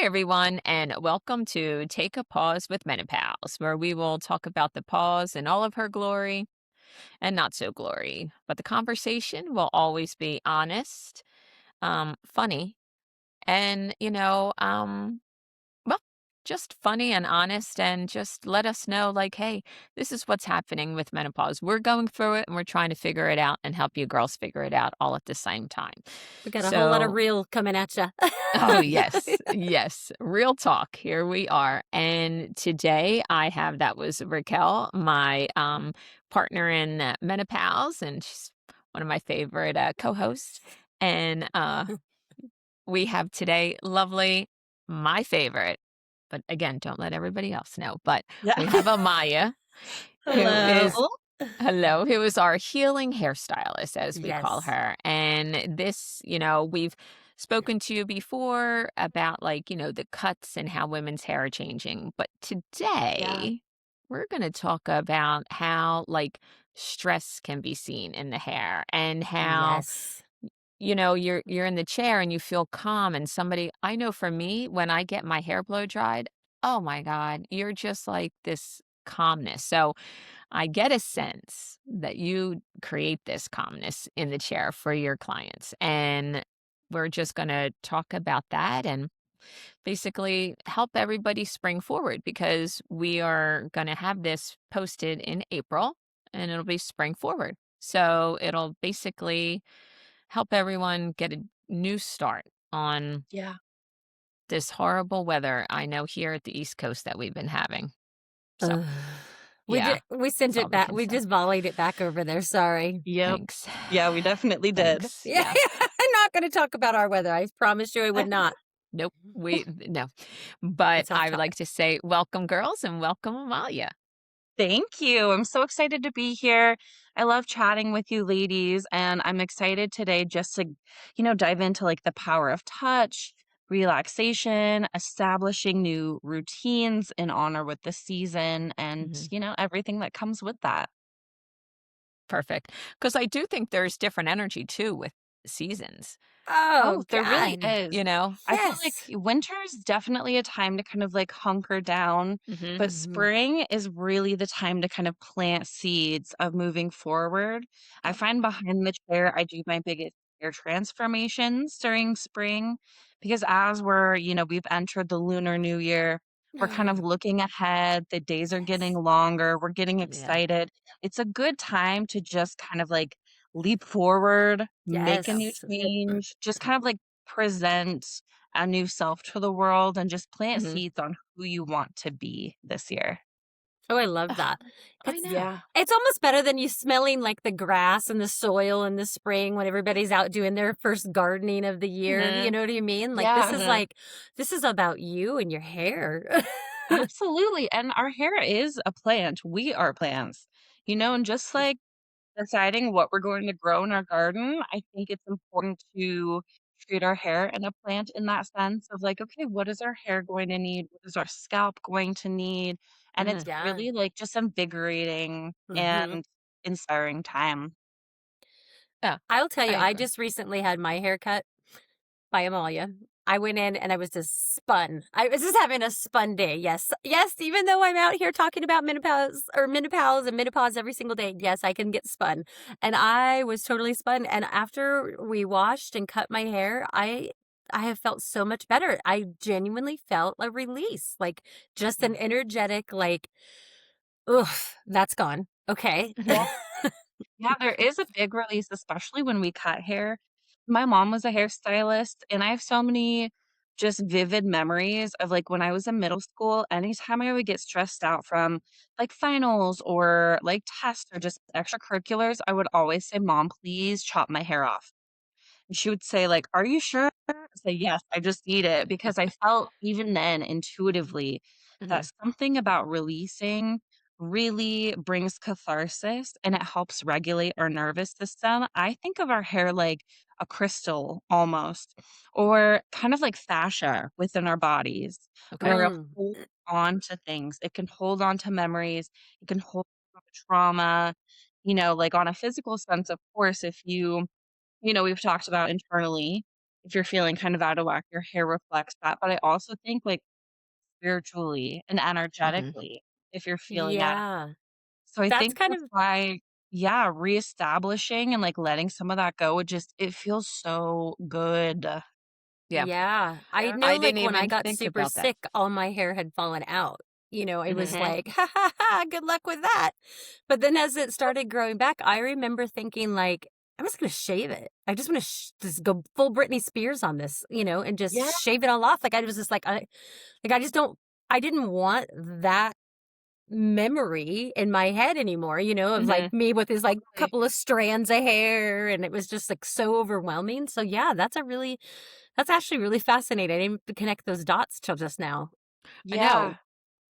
Hi, everyone, and welcome to Take a Pause with Menopause, where we will talk about the pause in all of her glory and not so glory. But the conversation will always be honest, funny, and, well, just funny and honest, and just let us know, like, hey, this is what's happening with menopause. We're going through it and we're trying to figure it out and help you girls figure it out all at the same time. We got a whole lot of So, real coming at ya. oh, yes. Yes. Real talk. Here we are. And today I have that was Raquel, my partner in menopause, and she's one of my favorite co-hosts. And we have today lovely, my favorite, but again, don't let everybody else know. But we Yeah. have Amaya, who Hello. is hello, who is our healing hairstylist, as we call Yes. her. And this, we've spoken to you before about like, the cuts and how women's hair are changing. But Yeah. today we're going to talk about how like stress can be seen in the hair and how, Yes. you're in the chair and you feel calm and somebody I know for me, when I get my hair blow dried, oh my God, you're just like this calmness. So I get a sense that you create this calmness in the chair for your clients. And we're just going to talk about that and basically help everybody spring forward because we are going to have this posted in April and it'll be spring forward. So it'll basically help everyone get a new start on Yeah. this horrible weather I know here at the East Coast that we've been having. So, Ugh. yeah, We sent that's all it we back. can We say. just volleyed it back over there. Sorry. Yep. Thanks. Yeah, we definitely did. Thanks. Yeah, Yeah. I'm not going to talk about our weather. I promised you I would not. Nope. No. But It's off I would like topic. to say welcome, girls, and welcome, Amalia. Thank you. I'm so excited to be here. I love chatting with you ladies, and I'm excited today just to, dive into like the power of touch, relaxation, establishing new routines in honor with the season and, Mhm. everything that comes with that. Perfect. Because I do think there's different energy too with seasons, Oh, Oh, there really God. is. you know? I feel like Yes. winter is definitely a time to kind of like hunker down, Mhm. but Hmm. spring is really the time to kind of plant seeds of moving forward. I find behind the chair, I do my biggest hair transformations during spring because as we've entered the Lunar New Year, we're kind of looking ahead. The days are getting Yes. longer. We're getting Yeah. excited. It's a good time to just kind of like leap forward, make a new Yes. change, just kind of like present a new self to the world and just plant Mhm. seeds on who you want to be this year. Oh, I love Ugh, that. I It's know. Yeah. it's almost better than you smelling like the grass and the soil in the spring when everybody's out doing their first gardening of the year. You Mhm. know what I mean? Yeah, Mhm. This is about you and your hair. absolutely. And our hair is a plant. We are plants, and just like deciding what we're going to grow in our garden, I think it's important to treat our hair and a plant in that sense of like, okay, what is our hair going to need? What is our scalp going to need? And it's Mhm. Yeah. really like just invigorating Mhm. and inspiring time. Yeah, I'll tell I you, I agree. just recently had my hair cut by Amalia. I went in and I was just spun. I was just having a spun day. Yes. Yes, even though I'm out here talking about menopause every single day. Yes, I can get spun. And I was totally spun. And after we washed and cut my hair, I have felt so much better. I genuinely felt a release, like just an Yeah. energetic, like, ugh, that's gone. Okay. Mhm. Yeah, there is a big release, especially when we cut hair. My mom was a hairstylist, and I have so many just vivid memories of like when I was in middle school, anytime I would get stressed out from like finals or like tests or just extracurriculars, I would always say, Mom, please chop my hair off. And she would say, like, "Are you sure?" I say, "Yes, I just need it," because I felt even then intuitively that Mhm. something about releasing really brings catharsis and it helps regulate our nervous system. I think of our hair like a crystal almost, or kind of like fascia within our bodies, Okay. where it Mm. holds on to things. It can hold on to memories, it can hold on to trauma, like on a physical sense, of course, if we've talked about internally. if you're feeling kind of out of whack, your hair reflects that. But I also think like spiritually and Mhm. energetically, if you're feeling out of Yeah. so I That's think kind that's of why, yeah, reestablishing and like letting some of that go, it feels so good. Yeah. yeah. I know, I didn't like, when I even got think super about that. sick, all my hair had fallen out. It was Mhm. like, "Ha, ha, ha, good luck with that." But then as it started growing back, I remember thinking, like, "I'm just gonna shave it. I just wanna just go full Britney Spears on this, and just Yeah. shave it all off." Like, I was just I just don't I didn't want that memory in my head anymore, of like Mhm. me with his like Totally. couple of strands of hair, and it was just like so overwhelming. So yeah, that's actually really fascinating. I didn't even connect those dots till just now. I know, Yeah.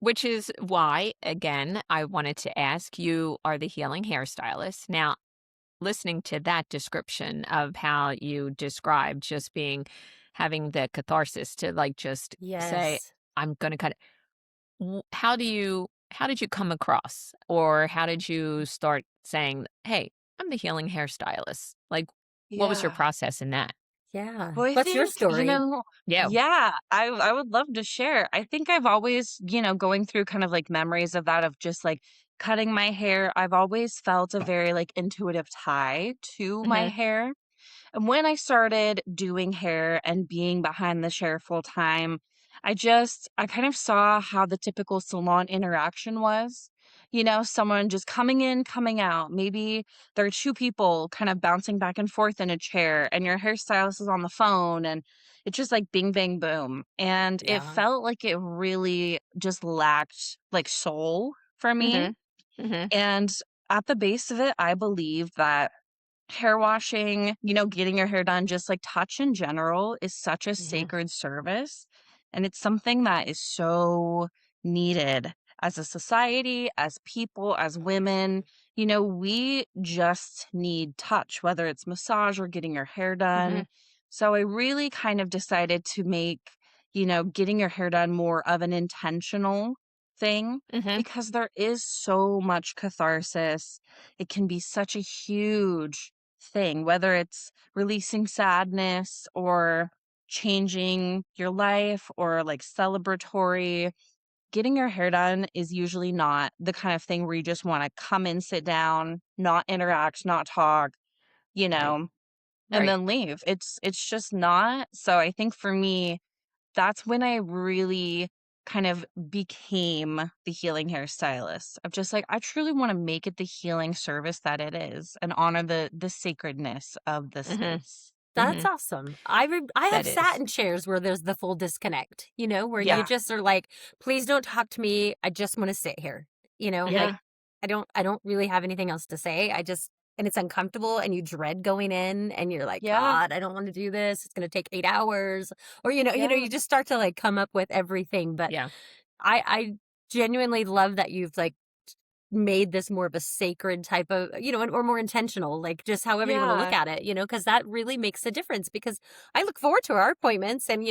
which is why, again, I wanted to ask you are the healing hairstylist. Now, listening to that description of how you described just being having the catharsis to like just say, Yes. I'm gonna cut it. How did you come across? Or how did you start saying, Hey, I'm the healing hairstylist? Like what was your Yeah. process in that? Yeah. Well, I What's your think, story? Yeah. yeah, I would love to share. I think I've always, going through kind of like memories of that of just like cutting my hair. I've always felt a very like intuitive tie to my Hmm. hair. And when I started doing hair and being behind the chair full time, I kind of saw how the typical salon interaction was. Someone just coming in, coming out. Maybe there are two people kind of bouncing back and forth in a chair, and your hairstylist is on the phone, and it's just like bing, bang, boom. And it Yeah. felt like it really just lacked like soul for me. Hmm. Hmm. And at the base of it, I believe that hair washing, getting your hair done, just like touch in general is such a Yeah. sacred service. And it's something that is so needed as a society, as people, as women. We just need touch, whether it's massage or getting your hair Hmm. done. So I really kind of decided to make, getting your hair done more of an intentional thing Hmm. because there is so much catharsis. It can be such a huge thing, whether it's releasing sadness or changing your life or like celebratory. Getting your hair done is usually not the kind of thing where you just want to come in, sit down, not interact, not talk, you Right. know, and Right. then leave. It's just not. So I think for me, that's when I really kind of became the healing hairstylist of just like I truly want to make it the healing service that it is and honor the sacredness of the Hmm. space. That's Hmm. awesome. I have That sat is. in chairs where there's the full disconnect, where you Yeah. just are like, "Please don't talk to me. I just wanna sit here." Like, Yeah. I don't really have anything else to say. And it's uncomfortable and you dread going in and you're like, Yeah. "God, I don't wanna do this. It's gonna take 8 hours." Or, Yeah. you just start to, like, come up with everything, but Yeah. I genuinely love that you've, like, made this more of a sacred type of, or more intentional, like just however you want to look Yeah. at it, because that really makes a difference because I look forward to our appointments and,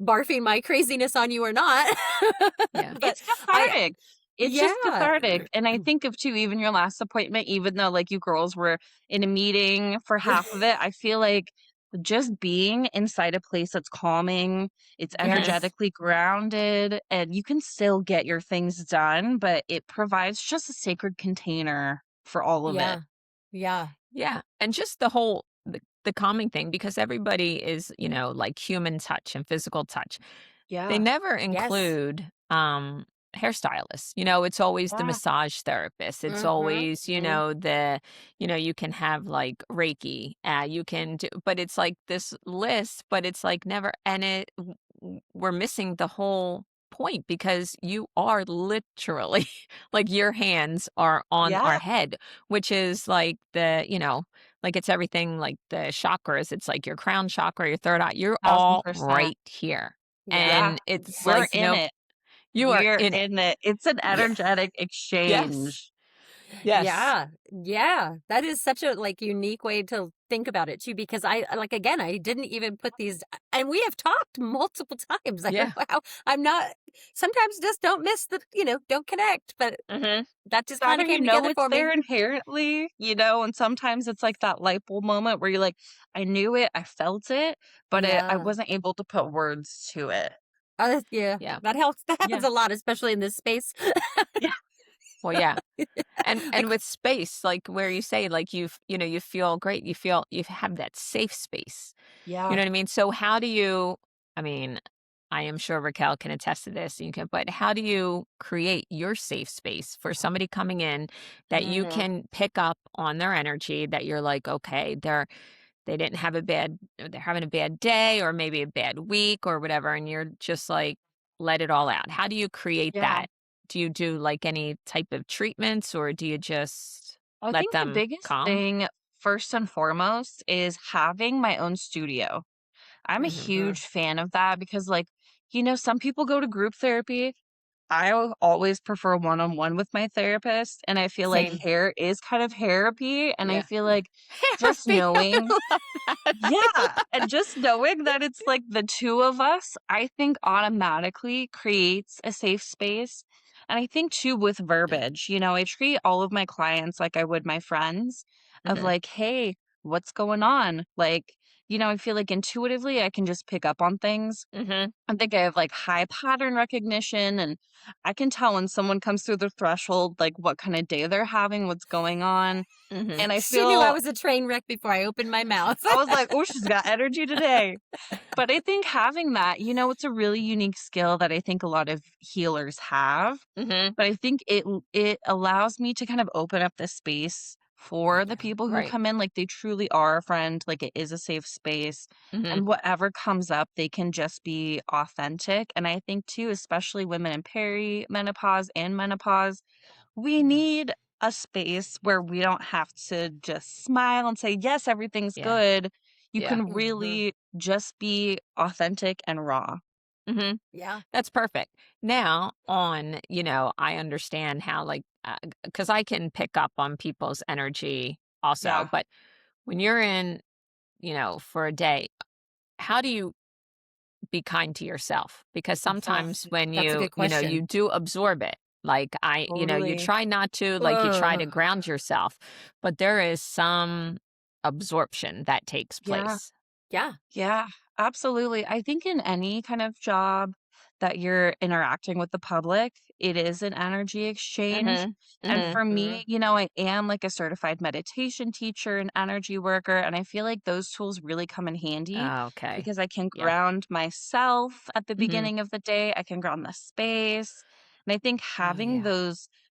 barfing my craziness on you or not. Yeah. But It's I, cathartic. It's just yeah. cathartic, and I think of too, even your last appointment, even though, like, you girls were in a meeting for half of it, I feel like just being inside a place that's calming, it's Hmm. Yes. energetically grounded, and you can still get your things done, but it provides just a sacred container for all of it. Yeah. Yeah. Yeah. And just the calming thing, because everybody is, like human touch and physical touch. They Yeah. never Yes. include, hairstylists. It's always the Yeah. massage therapist. It's Mm-hmm. always, Mm. you can have like Reiki. You can do, but it's like this list, but it's like never, and we're missing the whole point because you are literally like your hands are on our Yeah. head, which is like like it's everything like the chakras. It's like your crown chakra, your third eye. You're all 1,000%. right here. Yeah. Yeah. And it's We're like, Yes. in it. you are We're in it. in it. It's an Yeah. energetic Yes. exchange. Yes. Yeah. Yeah. That is such a like unique way to think about it too because like again, I didn't even put these and we have talked multiple times. I don't Yeah. know how I'm not sometimes just don't miss the, don't connect, but Mhm. that just kind Either of you came know together it's for there me. inherently, and sometimes it's like that light bulb moment where you're like, "I knew it, I felt it, but I Yeah. wasn't able to put words to it." Yeah, Yeah. that helps. That Yeah. happens a lot, especially in this space. Yeah. Well, yeah. And Like, with space, like where you say like you feel great, you have that safe space. You Yeah. know what I mean? So how do you I mean, I am sure Raquel can attest to this, you can but how do you create your safe space for somebody coming in that you Mhm. can pick up on their energy that you're like, okay, they didn't have a bad they're having a bad day or maybe a bad week or whatever and you're just like let it all out. How do you create Yeah. that? Do you do like any type of treatments or do you just I let think the them biggest calm? thing, first and foremost, is having my own studio. I'm a Mhm. huge fan of that because, like, some people go to group therapy. Always prefer one-on-one with my therapist, and I feel like same. hair is kind of therapy, and I Yeah. feel like just Therapy. knowing. I love that. I Yeah, and just knowing that it's, like, the 2 of us, I think automatically creates a safe space, and I think too with verbiage, I treat all of my clients like I would my friends of Mhm. like, "Hey, what's going on?" Like, I feel like intuitively I can just pick up on things. Mhm. I think I have, like, high pattern recognition, and I can tell when someone comes through the threshold, like, what kinda day they're having, what's going on, Mhm. and I She knew I feel was a train wreck before I opened my mouth. I was like, "Oh, she's got energy today." But I think having that, it's a really unique skill that I think a lot of healers have, Mhm. but I think it allows me to kind of open up the space for the Yeah. people who Right. come in, like, they truly are a friend, like, it is a safe space, Mhm. and whatever comes up, they can just be authentic, and I think too, especially women in perimenopause and menopause, we Yeah. need a space where we don't have to just smile and say, "Yes, everything's Yeah. good." You Yeah. can Mhm. really just be authentic and raw. Mhm. Yeah. That's perfect. Now on, I understand how like because I can pick up on people's energy also, Yeah. but when you're in, for a day, how do you be kind to yourself? Because sometimes when That's a good you question. do absorb it. Like you Totally. try not to, like you try to Ugh. ground yourself, but there is some absorption that takes Yeah. place. Yeah. Yeah, absolutely. I think in any kind of job that you're interacting with the public, it is an energy exchange. Mhm. And Mhm. for me, Mhm. I am like a certified meditation teacher and energy worker. And I feel like those tools really come in handy Oh, okay. because I can Yeah. ground myself at the Mhm. beginning of the day. I can ground the space. And I think Oh, having yeah.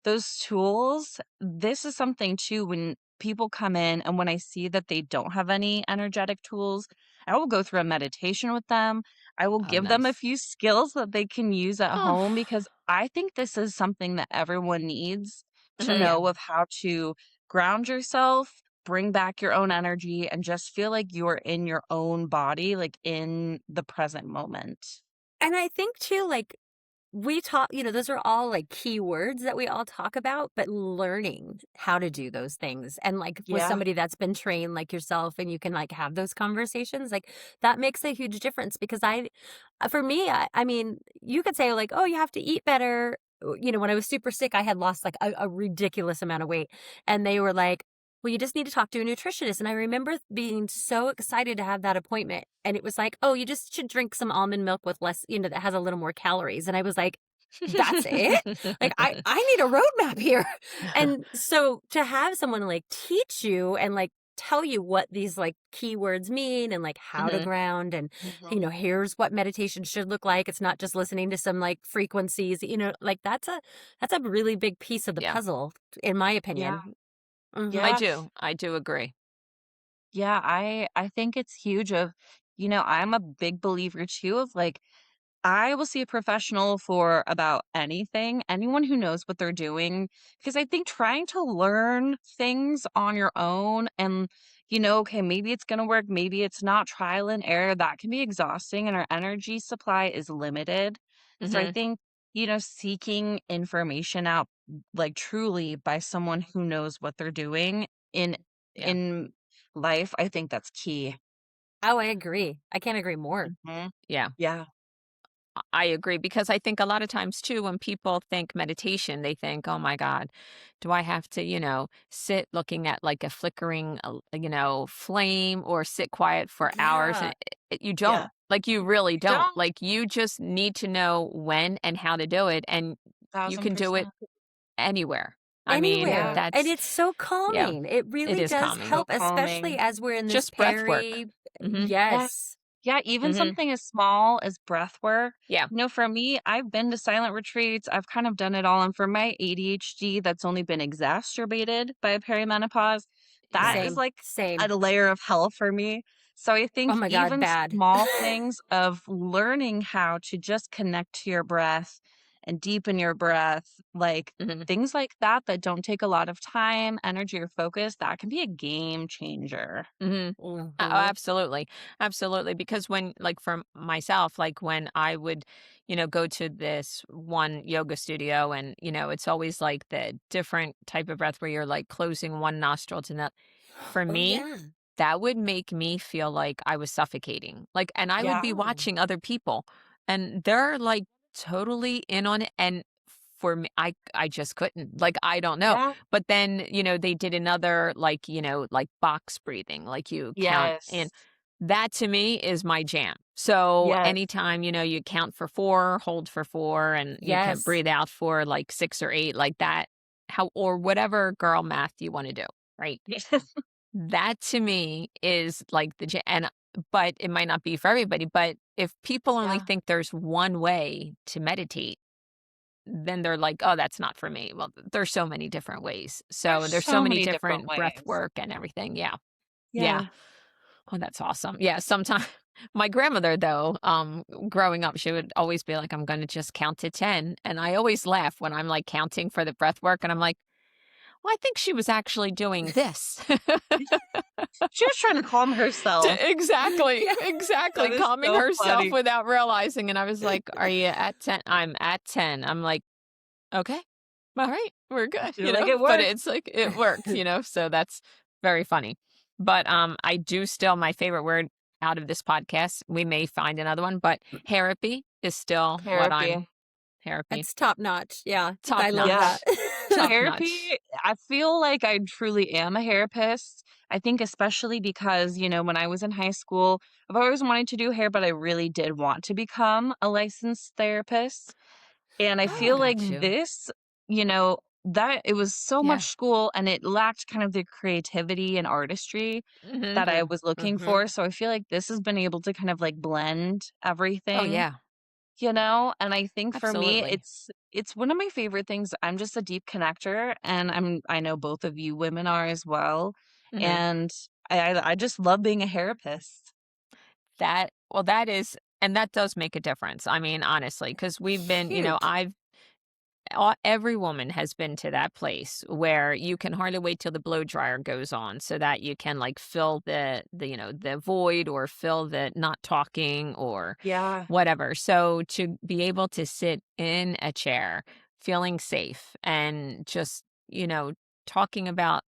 those tools, this is something too when people come in and when I see that they don't have any energetic tools, I will go through a meditation with them. I will Oh, give them a nice. few skills that they can use at Oh. home because I think this is something that everyone needs to Mhm. Yeah. know of how to ground yourself, bring back your own energy, and just feel like you're in your own body, like in the present moment. And I think too, like, we talk, those are all like key words that we all talk about, but learning how to do those things and like with Yeah. somebody that's been trained like yourself and you can like have those conversations, like that makes a huge difference because for me, I mean, you could say like, oh, you have to eat better. When I was super sick, I had lost like a ridiculous amount of weight. And they were like, well, you just need to talk to a nutritionist. And I remember being so excited to have that appointment. And it was like, oh, you just should drink some almond milk with less, that has a little more calories. And I was like, that's it? Like, I need a roadmap here. And so to have someone like teach you and like tell you what these like keywords mean and like how to Mhm. ground and Mhm. here's what meditation should look like. It's not just listening to some like frequencies, like that's a really big piece of the Yeah. puzzle in my Yeah. opinion. I Mhm. Yeah. do. I do agree. Yeah. I think it's huge of, I'm a big believer too of like I will see a professional for about anything, anyone who knows what they're doing, because I think trying to learn things on your own and, okay, maybe it's going to work, maybe it's not trial and error, that can be exhausting and our energy supply is limited. So I Mhm. think, seeking information out like truly by someone who knows what they're doing in Yeah. in life, I think that's key. Oh, I agree. I can't agree more. Mhm. Yeah. Yeah. I agree because I think a lot of times too, when people think meditation, they think, oh my God, do I have to, sit looking at like a flickering, flame or sit quiet for hours? And Yeah. you Yeah. don't. Like, you really You don't. don't? Like, you just need to know when and how to do it. And you can do it 1,000%. anywhere. I mean, Yeah. Anywhere. And that's, it's so yeah, calming. It it really is does calming. So help, especially calming. as we're in this Just breath work. peri Hmm. Yeah. Yes. Yeah, even Hmm. something as small as breath work. Yeah. For me, I've been to silent retreats. I've kind of done it all. And for my ADHD, that's only been exacerbated by perimenopause. That Yeah. is Same. like a Same. layer of hell for me. So I Oh think my god, even bad. small things of learning how to just connect to your breath and deepen your breath, like Hmm. things like that, that don't take a lot of time, energy, or focus, that can be a game changer. Mhm. Oh, Mhm. absolutely. Absolutely. Because when, like, for myself, like when I would, go to this one yoga studio and, it's always like the different type of breath where you're like closing one nostril to the, for Oh, me, yeah. that would make me feel like I was suffocating. Like, and I would Yeah. be Oh. watching other people and they're like totally in on it. And for me, I just couldn't. Like, I don't know. Yeah. But then, they did another like, like box breathing, like you count in. Yes. That to me is my jam. So Yes. anytime, you count for 4, hold for 4, and you can Yes. breathe out for like 6 or 8, like that, how or whatever girl math you want to do, right? That to me is like and but it might not be for everybody, but if people only Yeah. think there's one way to meditate, then they're like, "Oh, that's not for me." Well, there's so many different ways. There's So there's so so many many different different breath ways. work and everything. Yeah. Yeah. Yeah. Oh, that's awesome. Yeah, sometimes my grandmother though, growing up, she would always be like, "I'm gonna just count to 10." And I always laugh when I'm like counting for the breath work and I'm like, "Well, I think she was actually doing this." She was trying to calm herself. Exactly, Yeah. That exactly, is calming so herself funny. without realizing, and I was like, "Are you at 10?" "I'm at 10." I'm like, "Okay. Alright, we're good," You're like, "It But worked." it's like, it works, so that's very funny. But, I do still my favorite word out of this podcast, we may find another one, but therapy is still what I'm Therapy. therapy. It's top notch. Yeah. Top I love Yeah. that. notch, top notch. Therapy, I feel like I truly am a therapist. I think especially because, when I was in high school, I've always wanted to do hair, but I really did want to become a licensed therapist. And I I feel Oh. like got you. this, you know, that it was so much Yeah. school and it lacked kind of the creativity and artistry Mhm. that I Mm. was looking Mhm. for. So I feel like this has been able to kind of like blend Oh, everything, yeah. and I think for me Absolutely. it's one of my favorite things. I'm just a deep connector and I know both of you women are as well. Mhm. And I just love being a therapist. That is and that does make a difference, I mean, honestly, because 'cause we've been Huge. I've every woman has been to that place where you can hardly wait till the blow dryer goes on so that you can like fill the void or fill the not talking or Yeah. whatever. So to be able to sit in a chair feeling safe and just, talking about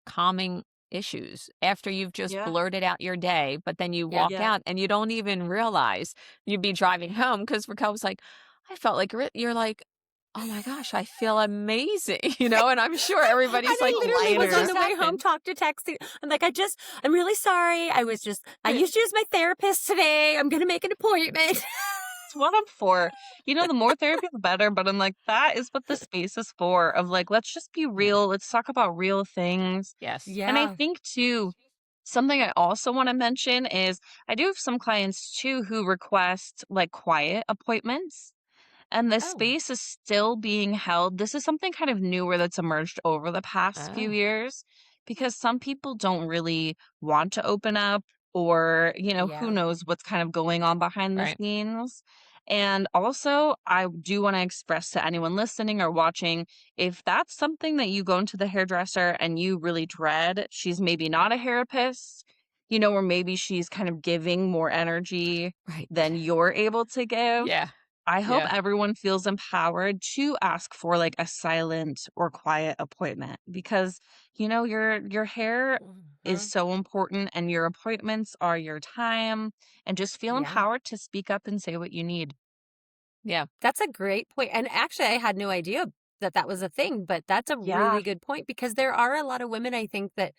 calming issues after you've just Yeah. blurted out your day, but then you Yeah. walk Yeah. out and you don't even realize you'd be driving home because Raquel was like, I felt like you're like, oh my gosh, I feel amazing, and I'm sure And everybody's I like, Feel literally what was on lighter. just the way home, happened? talked to texting. I'm like, I'm really sorry. I used to use my therapist today. I'm going to make an appointment. It's what I'm for. The more therapy, the better. But I'm like, that is what the space is for. Of like, let's just be Yeah. real. Let's talk about real things. Yes. And I Yeah. think too, something I also want to mention is I do have some clients too who request like quiet appointments. And the Oh. space is still being held. This is something kind of newer that's emerged over the past few Oh, years because some people don't really want to open up or, who Yeah. knows what's kind of going on behind the right. scenes. And also, I do want to express to anyone listening or watching if that's something that you go into the hairdresser and you really dread, she's maybe not a therapist, or maybe she's kind of giving more energy Right. than you're able to give. Yeah. I hope Yeah. everyone feels empowered to ask for like a silent or quiet appointment because your hair is Mhm. so important and your appointments are your time and just feel Yeah. empowered to speak up and say what you need. Yeah. That's a great point, and actually, I had no idea that that was a thing, but that's a Yeah. really good point because there are a lot of women, I think, that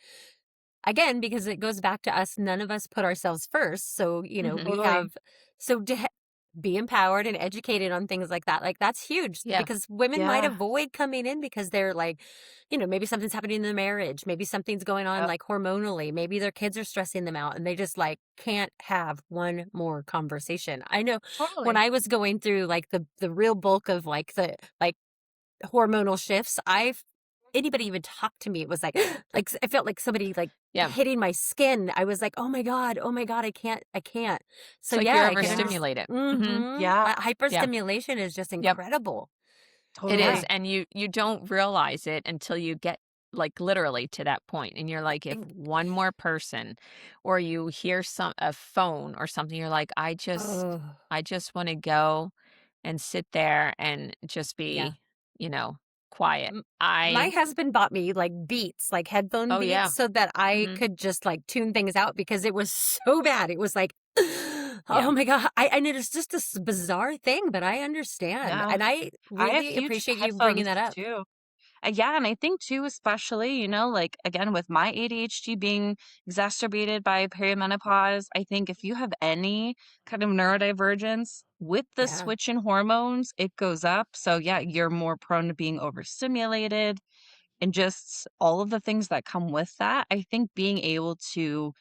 again, because it goes back to us, none of us put ourselves first, so, Mhm. we Totally. have so to be empowered and educated on things like, that's huge Yeah. because women might Yeah. avoid coming in because they're like, maybe something's happening in the marriage, maybe something's going on, Yep. like, hormonally, maybe their kids are stressing them out, and they just, like, can't have one more conversation. I know when Totally. I was going through, like, the real bulk of, like, the, like, hormonal shifts, anybody even talked to me, it was like like, I felt like somebody, like, Yeah. hitting my skin. I was like, oh my god, I can't." It's So, like yeah, you're I can understand. overstimulated. Mhm. Mhm. Yeah. Yeah. Hyperstimulation is just Yep. incredible. It is, Yeah. Totally. and you don't realize it until you get, like, literally to that point, and you're like, if And one more person or you hear a phone or something, you're like, oh, I just wanna go and sit there and just yeah. be, quiet." M my I husband bought me, like, Beats, like, headphone Oh, Beats yeah. so that I Mhm. could just, like, tune things out because it was so bad. It was like, Yeah. oh my god. And it is just this bizarre thing, but I understand, Yeah. and I I have really huge appreciate you bringing headphones that up. too. Yeah, and I think too, especially, like again with my ADHD being exacerbated by perimenopause, I think if you have any kind of neurodivergence with the Yeah. switch in hormones, it goes up. So yeah, you're more prone to being overstimulated and just all of the things that come with that. I think being able to,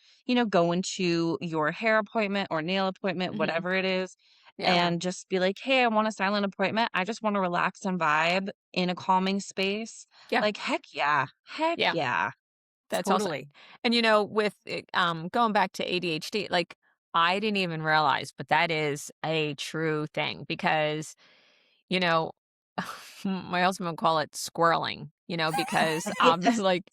go into your hair appointment or nail appointment, Mhm. whatever it is, Yeah. Yeah. and just be like, hey, I want a silent appointment. I just want to relax and vibe in a calming space. Yeah. Like, heck yeah. Heck Yeah. yeah. That's also, Totally. and, with going back to ADHD, like, I didn't even realize, but that is a true thing because, you know, my husband would call it squirreling, because I'm Yes. like,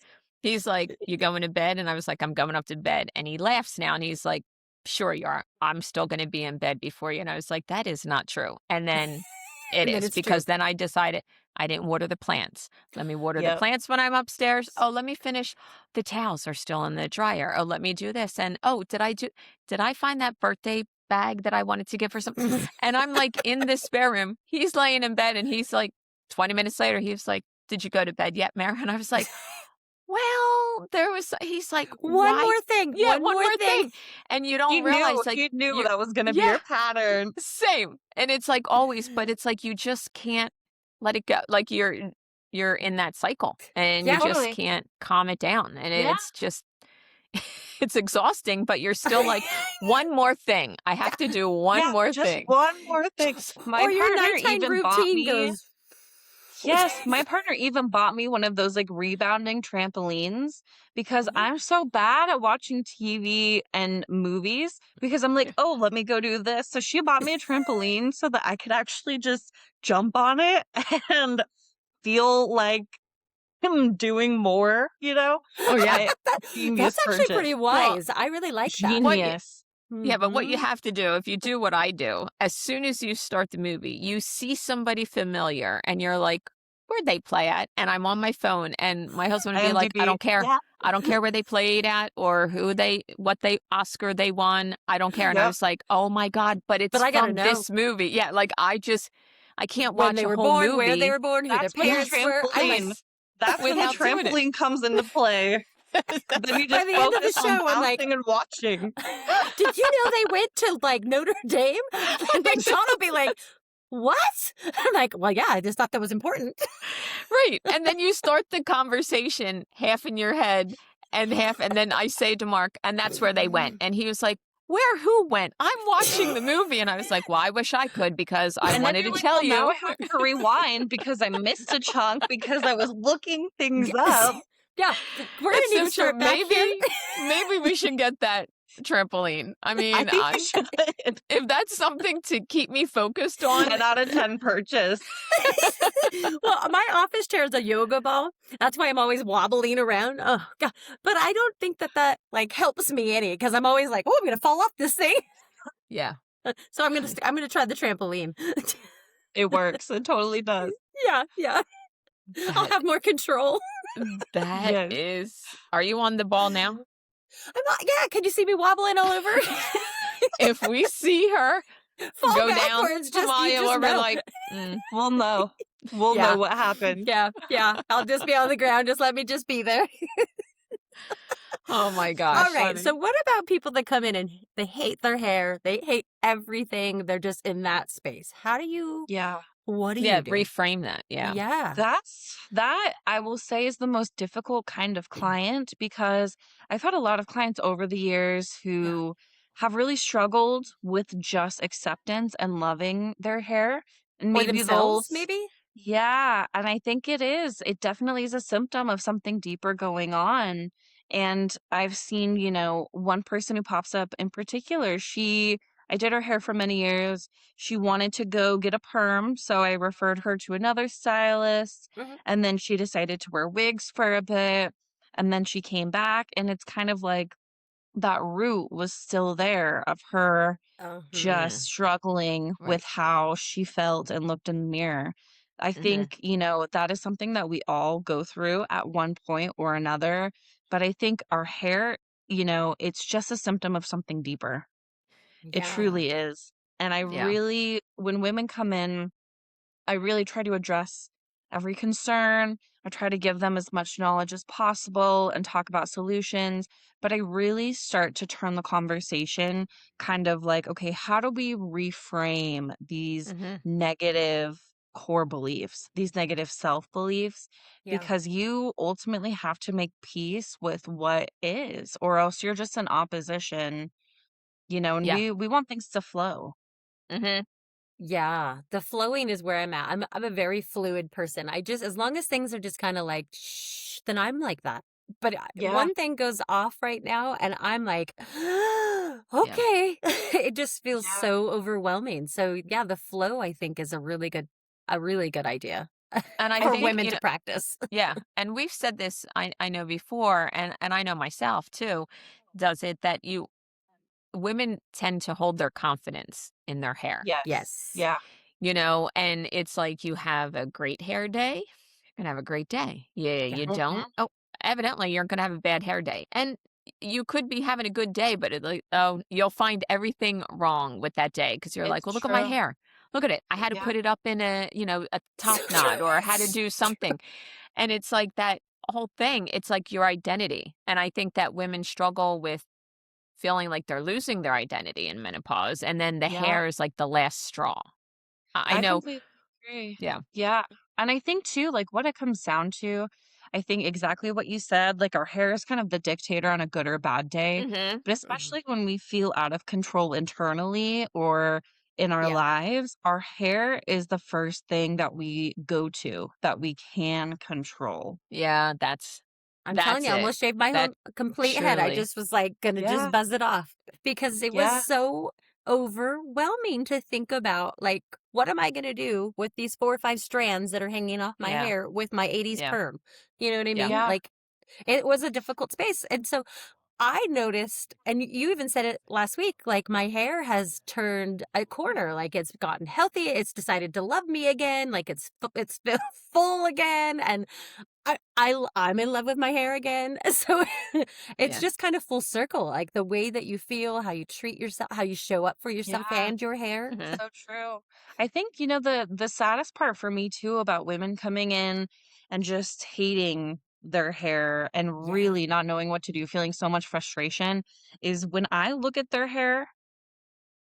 he's like, "You going to bed?" And I was like, "I'm going up to bed." And he laughs now and he's like, "Sure you are. I'm still going to be in bed before you." And I was like, "That is not true." And then it And then is, it's true. because then I decided I didn't water the plants. Let me water the Yep. plants when I'm upstairs. Oh, let me finish. The towels are still in the dryer. Oh, let me do this. And oh, did I find that birthday bag that I wanted to give for some? And I'm like in the spare room. He's laying in bed and he's like 20 minutes later, he was like, "Did you go to bed yet, Mary?" And I was like, "Well, he's like, One "Why?" more thing, Yeah, one one more more thing. thing. And you He don't knew, realize, like, he knew you that was going to be yeah, your pattern. same. And it's like always, but it's like you just can't let it go. Like you're in that cycle and you Yeah. just Totally. can't calm it down. And Yeah. it's just it's exhausting, but you're still like, one more thing. I have to do one Yeah. more Just thing. one more thing. Just My Or your partner nighttime even bought routine me. goes Yes, my partner even bought me one of those, like, rebounding trampolines because I'm so bad at watching TV and movies because I'm like, "Oh, let me go do this." So she bought me a trampoline so that I could actually just jump on it and feel like I'm doing more, Oh, yeah. by being That's this actually pretty purchase. Well, wise. I really like that. what you Genius. yeah, but what you Mhm. have to do, if you do what I do, as soon as you start the movie, you see somebody familiar and you're like, "Where'd they play at?" And I'm on my phone and my husband would be like, "I IMDb. don't care. Yeah. I don't care where they played at or what they Oscar they won. I don't care." And I Yep. was like, "Oh my God, but But it's I gotta from know this movie." Yeah, like I can't when watch they a were whole born, where they movie. were born, who their That's when the parents Yes. were. I'm like, trampoline Yes. that's when the Without doing it. trampoline comes into play. That's Then you by just the end of the focus on show, I'm like, bouncing and watching. did you know they went to like Notre Dame? And then Sean will be like, what? I'm like, well, yeah, I just thought that was important. Right, and then you start the conversation half in your head and half, and then I say to Mark, "And that's where they went." And he was like, "Where? Who went?" "I'm watching the movie." And I was like, "Well, I wish I could because I And then wanted you're to like, tell well, now you." I have to rewind because I missed a chunk because I was looking things Yes. up. Yeah, we're gonna That's need so to true. start back here. Maybe we should get that trampoline. I I mean, think you should. if that's something to keep me focused 10 on. out of 10 purchase. Well, my office chair is a yoga ball. That's why I'm always wobbling around. Oh god! But I don't think that like helps me any because I'm always like, oh, I'm gonna fall off this thing. Yeah. So I'm gonna try the trampoline. It works. It totally does. Yeah, yeah. I'll That have more control. that Yes. is are you on the ball now? I'm not yeah, can you see me wobbling all over? If we see her Fall go down, backwards, just you Amalia just will be know. like, "Mm." We'll know. We'll know Yeah, what happened. yeah, yeah. I'll just be on the ground, just let me just be there. Oh my All gosh. right, so Funny. what about people that come in and they hate their hair, they hate everything, they're just in that space. Yeah. What do Yeah, you do? reframe that, yeah. Yeah. That I will say is the most difficult kind of client because I've had a lot of clients over the years Yeah. who have really struggled with just acceptance and loving their hair. And Or maybe they'll, themselves, maybe? yeah. And I think it is. It definitely is a symptom of something deeper going on. And I've seen, one person who pops up in particular, I did her hair for many years. She wanted to go get a perm, so I referred her to another stylist, Mhm. and then she decided to wear wigs for a bit, and then she came back, and it's kind of like that root was still there of her Oh, just Mm, struggling with right. how she felt and looked in the mirror. I Mhm. think, that is something that we all go through at one point or another, but I think our hair, it's just a symptom of something deeper. It yeah. truly is. And Yeah. when women come in, I really try to address every concern. I try to give them as much knowledge as possible and talk about solutions. But I really start to turn the conversation kind of like, okay, how do we reframe these Mhm. negative core beliefs, these negative self beliefs? Yeah. Because you ultimately have to make peace with what is, or else you're just in opposition, and Yeah. we want things to flow. Mhm. Yeah, the flowing is where I'm at. I'm a very fluid person. I just as long as things are just kind of like shh, then I'm like that. But Yeah. one thing goes off right now, and I'm like, Yeah. okay. It just feels Yeah. so overwhelming. So yeah, the flow I think is a really good idea And I for think, women to practice. yeah, and we've said this I know before and I know myself too, does it that you women tend to hold their confidence in their hair. Yes. Yes. Yeah. And it's like you have a great hair day, you're gonna have a great day. Yeah, Yeah. you don't. Mhm. Oh, evidently you're gonna have a bad hair day. And you could be having a good day, but you'll find everything wrong with that day because you're like, It's well, look at my true. hair. Look at it. I had to Yeah. put it up in a top knot or I had to do something. And it's like that whole thing. It's like your identity. And I think that women struggle with feeling like they're losing their identity in menopause. And then the Yeah. hair is like the last straw. I I know. completely agree. Yeah. Yeah. And I think too, like what it comes down to, I think exactly what you said, like our hair is kind of the dictator on a good or bad day. Hmm. But Mhm. especially when we feel out of control internally or in our Yeah. lives, our hair is the first thing that we go to that we can control. Yeah, I'm telling that's you, I it. almost shaved my That whole complete head. I truly. just was like gonna just Yeah. buzz it off because it was Yeah. so overwhelming to think about. Like, what am I gonna do with these 4 or 5 strands that are hanging off my Yeah. hair with my 80s Yeah. perm? You know what I Yeah. mean? Yeah. Like, it was a difficult space. And so I noticed, and you even said it last week, like my hair has turned a corner, like it's gotten healthy, it's decided to love me again, like it's full again, and I'm in love with my hair again. So it's Yeah. just kind of full circle, like the way that you feel, how you treat yourself, how you show up for yourself Yeah. and your hair. Mhm. So true. I think, the saddest part for me too about women coming in and just hating their hair and Yeah. really not knowing what to do, feeling so much frustration is when I look at their hair,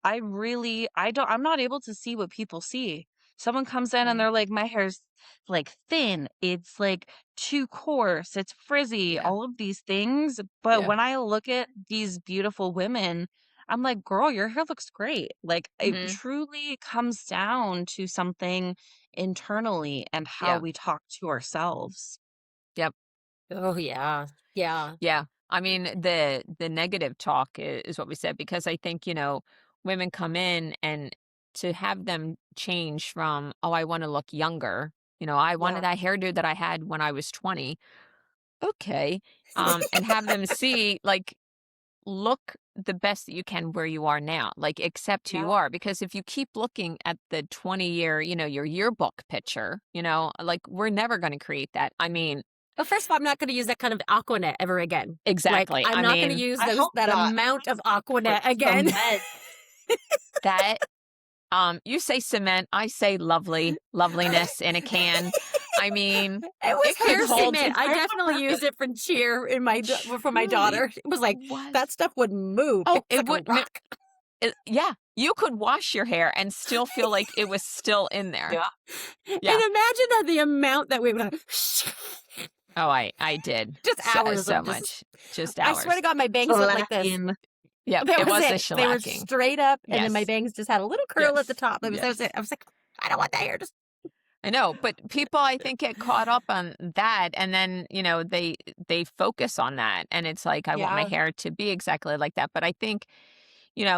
I'm not able to see what people see. Someone comes in and Right. they're like, "My hair's, like, thin, it's, like, too coarse, it's frizzy," Yeah. all of these things, but Yeah. when I look at these beautiful women, I'm like, "Girl, your hair looks great." Like, it Mhm. truly comes down to something internally and how Yeah. we talk to ourselves. Yep. Oh yeah. Yeah. Yeah. I mean, the negative talk is what we said because I think, women come in and to have them change from, "Oh, I wanna look younger," "I wanted Yeah. that hairdo that I had when I was 20." Okay. And have them see, like look the best that you can where you are now, like accept who you Yeah. are. Because if you keep looking at the 20-year, your yearbook picture, like we're never going to create that. I mean, Well, first of all, I'm not gonna use that kind of Aquanet ever again. Like, exactly. I'm I not gonna mean, use I hope that not. amount of Like Aquanet again. cement. that you say cement, I say loveliness in a can. I mean, It was it could hair hold. cement. I definitely used it for cheer in my for my Truly daughter. It was like, was. that stuff wouldn't move. Oh, It's it like a would. rock. Yeah, you could wash your hair and still feel like it was still in there. Yeah. And Yeah. imagine the amount that we would Oh, I did just hours so of just. much, just I swear to hours. God, my bangs looked like this. Slacking. Yep, That it was was the it. They were shellacking. straight up, and then my Yes, bangs just had a little curl at the yes, top. That was it. yes. I was like, I don't want that hair. Just I know, but people I think get caught up on that, and then they focus on that, and it's like I want my Yeah. hair to be exactly like that. But I think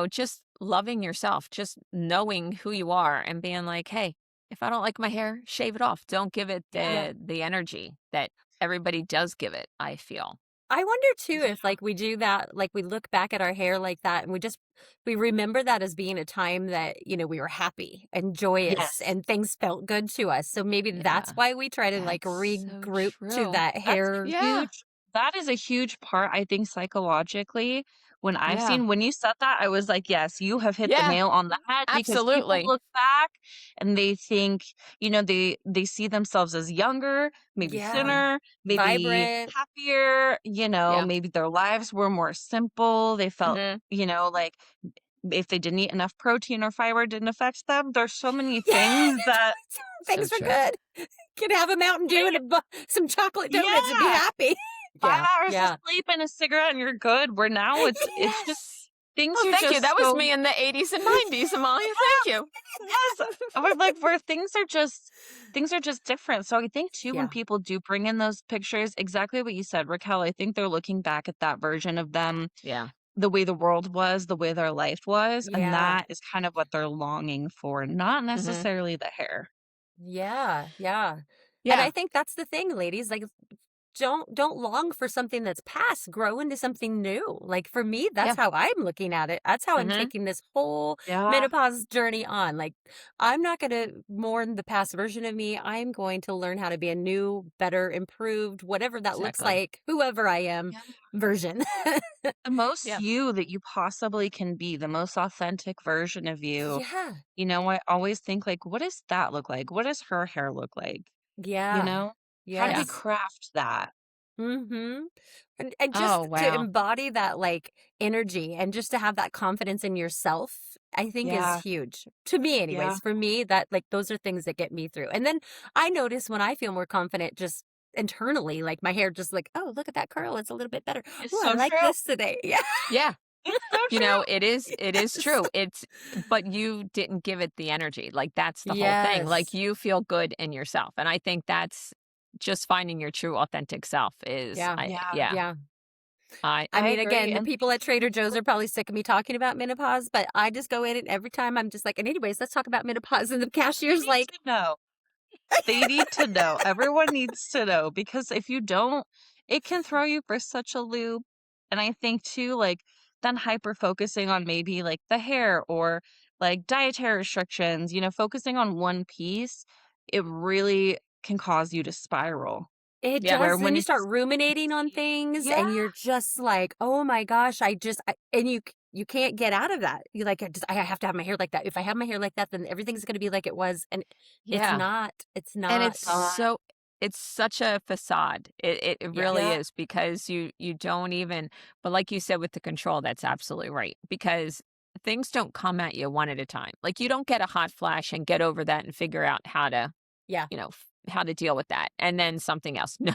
just loving yourself, just knowing who you are, and being like, hey, if I don't like my hair, shave it off. Don't give it yeah. the energy that everybody does give it. I feel. I wonder too Yeah. if like we do that, like we look back at our hair like that and we remember that as being a time that, we were happy and joyous Yes. and things felt good to us. So maybe that's Yeah, why we try to like that's so regroup to true. that That's hair. Yeah, huge. That is a huge part, I think, psychologically. yeah, When you said that, I was like, yes, you have hit the yeah. nail on the head because people Absolutely. look back and they think, they see themselves as younger, maybe Yeah. thinner, maybe Vibrant. happier, Yeah. maybe their lives were more simple. They felt, Mhm. like if they didn't eat enough protein or fiber, it didn't affect them. There's so many Yeah. things that, So Things are true. good. Could have a Mountain I Dew mean, and some chocolate donuts and be yeah. happy. 5 Yeah. hours of Yeah. sleep and a cigarette and you're good, where now it's just Yes. things Oh, are thank you. That just was so me in the 80s and 90s, Amalia. Thank you. yes, or like where things are just different. So I think too when Yeah. people do bring in those pictures, exactly what you said, Raquel, I think they're looking back at that version of them, Yeah. the way the world was, the way their life was, and Yeah. that is kind of what they're longing for, not Mhm. necessarily the hair. Yeah. Yeah. And I Yeah. think that's the thing, ladies. Like, don't long for something that's past. Grow into something new. Like for me, that's Yeah. how I'm looking at it. That's how I'm Mhm. taking this whole Yeah. menopause journey on. Like I'm not going to mourn the past version of me. I'm going to learn how to be a new, better, improved, whatever that looks Exactly. like, whoever I am Yeah. version. The most Yeah. you that you possibly can be, the most authentic version of you. Yeah. I always think like, what does that look like? What does her hair look like? You Yeah. know? How do we Yeah. Yes. craft that? Mhm. And Oh, just to wow. embody that, like, energy and just to have that confidence in yourself, I think is Yeah. huge. To me Yeah. anyways. For me, that like, those are things that get me through. And then I notice when I feel more confident just internally, like, my hair just like, "Oh, look at that curl. It's a little bit better. It's Oh, I so like true. this today." Yeah. Yeah. It's so true. It is Yes. true. But you didn't give it the energy. Like that's the whole thing. Like Yes. you feel good in yourself. And I think that's just finding your true authentic self is Yeah. Yeah. yeah. Yeah. I I I mean, agree. again, the And people at Trader Joe's are probably sick of me talking about menopause, but I just go in it every time. I'm just like, and anyways, let's talk about menopause. And the they cashier's need like, to know. They need to know. Everyone needs to know because if you don't, it can throw you for such a loop. And I think too, like then hyper focusing on maybe like the hair or like dietary restrictions, focusing on one piece, it really can cause you to spiral. it yeah. Where does. Then when you start it's ruminating on things yeah, and you're just like, oh my gosh, and you can't get out of that. You like, I have to have my hair like that. If I have my hair like that, then everything's going to be like it was. And it's Yeah. not, it's And not. it's such a facade. It Yeah. really yeah, is because you don't even, but like you said with the control, that's absolutely right. Because things don't come at you one at a time. Like you don't get a hot flash and get over that and figure out Yeah. how to deal with that. And then something else. No,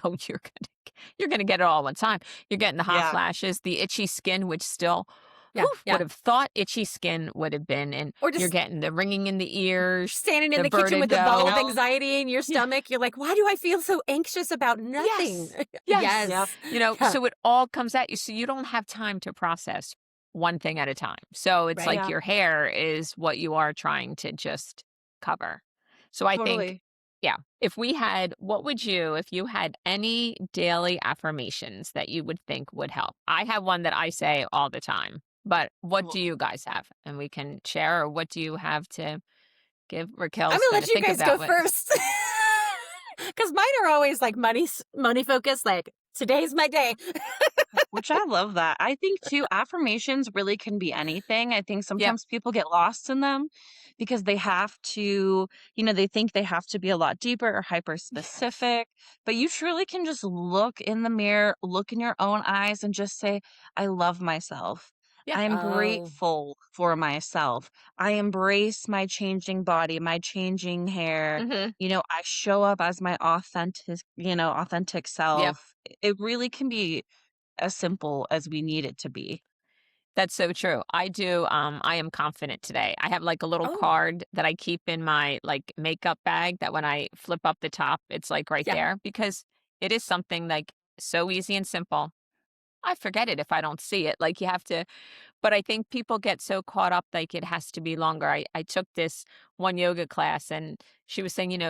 you're gonna get it all at one time. You're getting the hot yeah, flashes, the itchy skin, which still Yeah. would Yeah. have thought itchy skin would have been, and Or you're just getting the ringing in the ears, standing in the the kitchen with a ball of vertigo. no, anxiety in your Yeah. stomach. You're like, why do I feel so anxious about nothing? Yes. Yes. yep, Yes. Yeah. So it all comes at you. So you don't have time to process one thing at a time. So it's Right. like yeah, your hair is what you are trying to just cover. So I think totally. Yeah. If you had any daily affirmations that you would think would help? I have one that I say all the time, but what Well, do you guys have? And we can share, or what do you have to give? I'm Raquel's gonna going to let you think guys go about what. first. Because mine are always like money focused, like today's my day. Which I love that. I think too, affirmations really can be anything. I think Yep. sometimes people get lost in them because they have to, they think they have to be a lot deeper or hyper Yes. specific. But you truly can just look in the mirror, look in your own eyes, and just say, I love myself. Yeah. I'm Oh. grateful for myself. I embrace my changing body, my changing hair. Hmm. I show up as my authentic Yep. self. It really can be as simple as we need it to be. That's so true. I am confident today. I have like a little Oh, card that I keep in my like makeup bag that when I flip up the top, it's like right yeah. there because it is something like so easy and simple. I forget it if I don't see it. Like you have to, but I think people get so caught up like it has to be longer. I took this one yoga class and she was saying,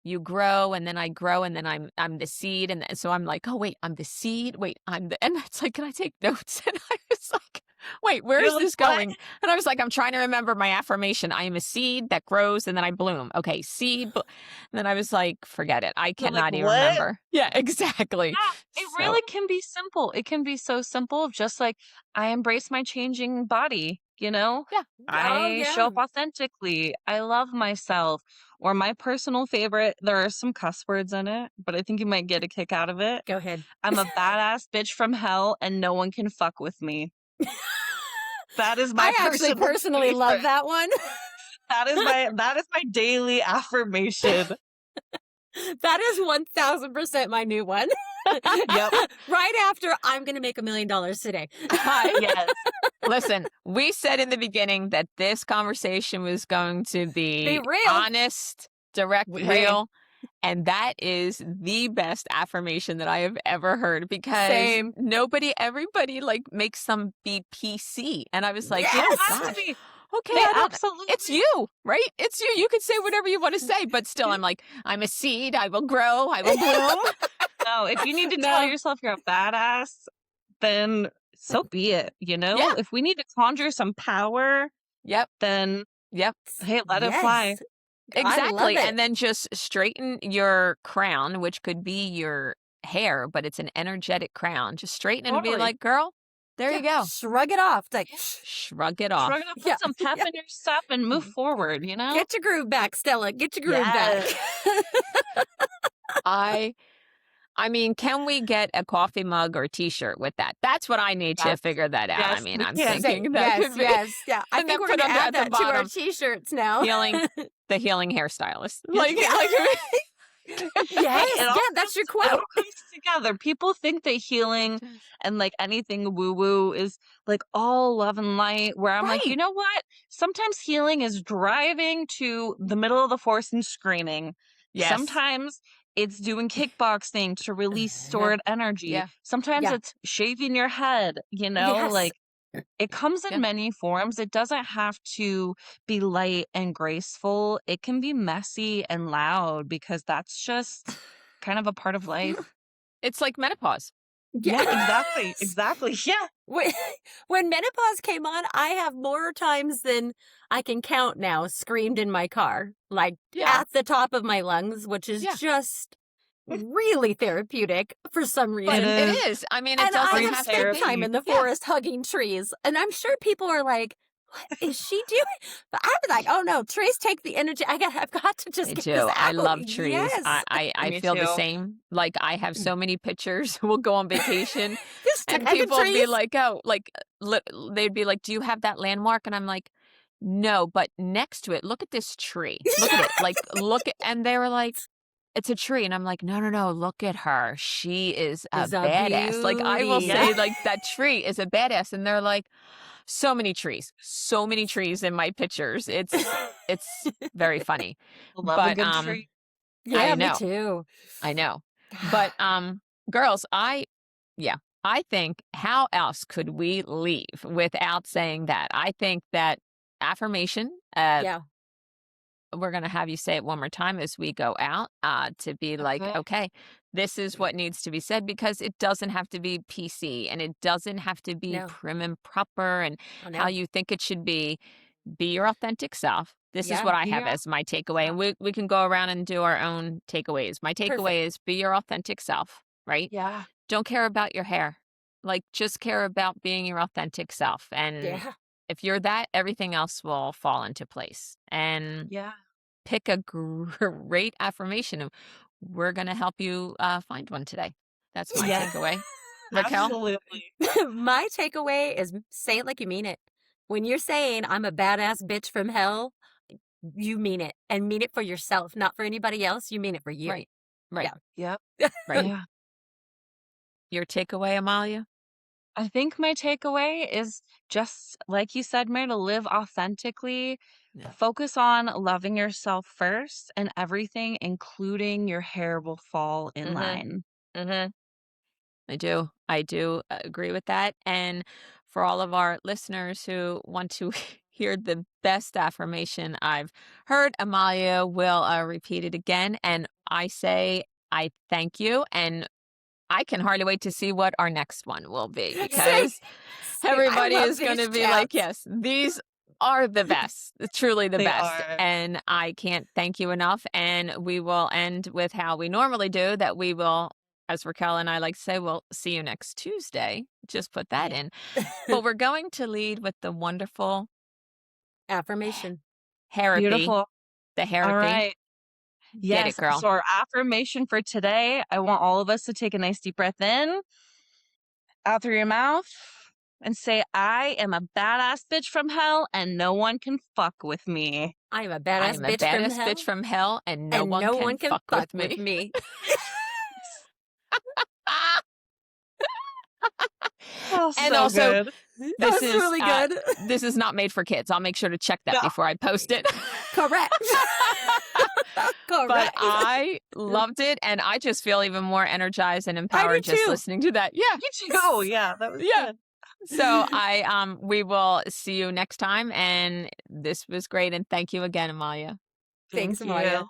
you grow and then I grow and then I'm the seed and so I'm like, oh wait, I'm the seed. Wait, I'm the and it's like, can I take notes? And I was like, wait, where You're is like, this "What?" going? And I was like, I'm trying to remember my affirmation. I am a seed that grows and then I bloom. Okay, seed. And then I was like, forget it. I You're like, cannot even "What?" remember. Yeah, exactly. Yeah, it So really can be simple. It can be so simple, just like, I embrace my changing body, yeah. Oh, I show yeah. up authentically. I love myself. Or my personal favorite, there are some cuss words in it, but I think you might get a kick out of it. Go ahead. I'm a badass bitch from hell and no one can fuck with me. That is my I actually personal personally love favorite. that one. That is my daily affirmation. That is 1000% my new one. Yep. Right after I'm going to make $1 million today. Yes. Listen, we said in the beginning that this conversation was going to Be be real. honest, direct, Hey, real. And that is the best affirmation that I have ever heard because same. everybody like makes them be PC. And I was like, It oh Yes. has to gosh, be. okay, They I don't, it's absolutely you, right? It's you. You can say whatever you want to say, but still, I'm like, I'm a seed. I will grow. I will bloom. no, if you need to tell No. yourself you're a badass, then so be it, Yeah. If we need to conjure some power, Yep. then Yep. hey, let it fly. Yes. I love Exactly, it. and then just straighten your crown, which could be your hair, but it's an energetic crown. Just straighten it and be Totally. like, "Girl, there Yeah. you go." Shrug it off. Like, Shrug it Shrug off. it up, yeah. put some pep Yeah. in your step and move forward. Get your groove back, Stella. Get your groove back. Yes. I I mean, can we get a coffee mug or T-shirt with that? That's what I need to Yes. figure that out. I Yes, mean, we I'm can. Say, thinking that yes, could be yes. Yeah. I and think then we're put going to under add at the that to our bottom, t-shirts now. healing the healing hairstylist. Like Yeah. like Hey, Yes. Yeah. That's your it all quote. comes together. People think that It healing does. and like anything woo woo is like all love and light, where I'm like, you Right. know what? Sometimes healing is driving to the middle of the forest and screaming. Yes. Sometimes it's doing kickboxing to release stored energy. Yeah. Sometimes Yeah. it's shaving your head, Yes. like it comes in Yeah. many forms. It doesn't have to be light and graceful. It can be messy and loud because that's just kind of a part of life. It's like menopause. Yeah, exactly. Yes. Exactly. Yeah. When, when menopause came on, I have more times than I can count now screamed in my car, like Yeah. at the top of my lungs, which is Yeah. just really therapeutic for some But It reason. it is. is. I mean, it And I doesn't Scream have have to spent be. time therapy. in the Yeah. forest hugging trees. And I'm sure people are like, what is she doing? But I'm like, oh no, trees take the energy. I've got to just Me get this too. I out. love trees. Yes. I Me feel the too. same. Like I have so many pictures. We'll go on vacation Just and tag the people will be trees. like, "Oh, like they'd be like, "Do you have that landmark?" And I'm like, "No, but next to it, look at this tree. Look at it. Like look at," and they were like, "It's a tree." And I'm like, "No, no, no, look at her. She is a Is a badass." Like I will beauty. Yeah. say like that tree is a badass and they're like, so many trees in my pictures. It's very funny. Love a But good tree. Yeah, I me know. too. I know. But girls, yeah, I think how else could we leave without saying that? I think that affirmation, Yeah. we're gonna have you say it one more time as we go out, to be like, Okay. "Okay, this is what needs to be said," because it doesn't have to be PC, and it doesn't have to be No. prim and proper and Oh, how no. you think it should be. Be your authentic self. This is Yeah. what I have Yeah. as my takeaway, and we can go around and do our own takeaways. My Perfect. takeaway is be your authentic self, right? Yeah. Don't care about your hair. Like, just care about being your authentic self, and Yeah. if you're that, everything else will fall into place, and Yeah. pick a great affirmation, and we're gonna help you, find one today. That's my Yeah. takeaway. Raquel? Absolutely. My takeaway is say it like you mean it. When you're saying I'm a badass bitch from hell, you mean it and mean it for yourself, not for anybody else. You mean it for you. Right. Right. Yeah. Yep. Right. Yeah. Your takeaway, Amalia? I think my takeaway is just like you said, Mary, to live authentically, Yeah. focus on loving yourself first, and everything, including your hair, will fall in Mhm. line. Mhm. I do. I do agree with that. And for all of our listeners who want to hear the best affirmation I've heard, Amalia will repeat it again. And I say, I thank you. And I can hardly wait to see what our next one will be Say, because say, I everybody love is going these to be like, chats. yes, these are the best, truly the They best. are. And I can't thank you enough. And we will end with how we normally do that we will, as Raquel and I like to say, we'll see you next Tuesday. Just put that Yeah. in. But we're going to lead with the wonderful Affirmation. therapy, Beautiful. the All therapy. right. Get it, Yes. girl. So, our affirmation for today, I want all of us to take a nice deep breath in, out through your mouth, and say, I am a badass bitch from hell, and no one can fuck with me. I am a I badass am a bitch from badass bitch hell, from hell and no and one no can one can fuck fuck with with me. me. Oh, And so also, good. That this was is really good. this is not made for kids. I'll make sure to check that No. before I post it. Correct. But Correct. I loved it, and I just feel even more energized and I do empowered just too. listening to that. Yeah, You too. Yeah, that was yeah. good. So we will see you next time, and this was great, and thank you again, Amalia. Thanks, Thank you. Amalia.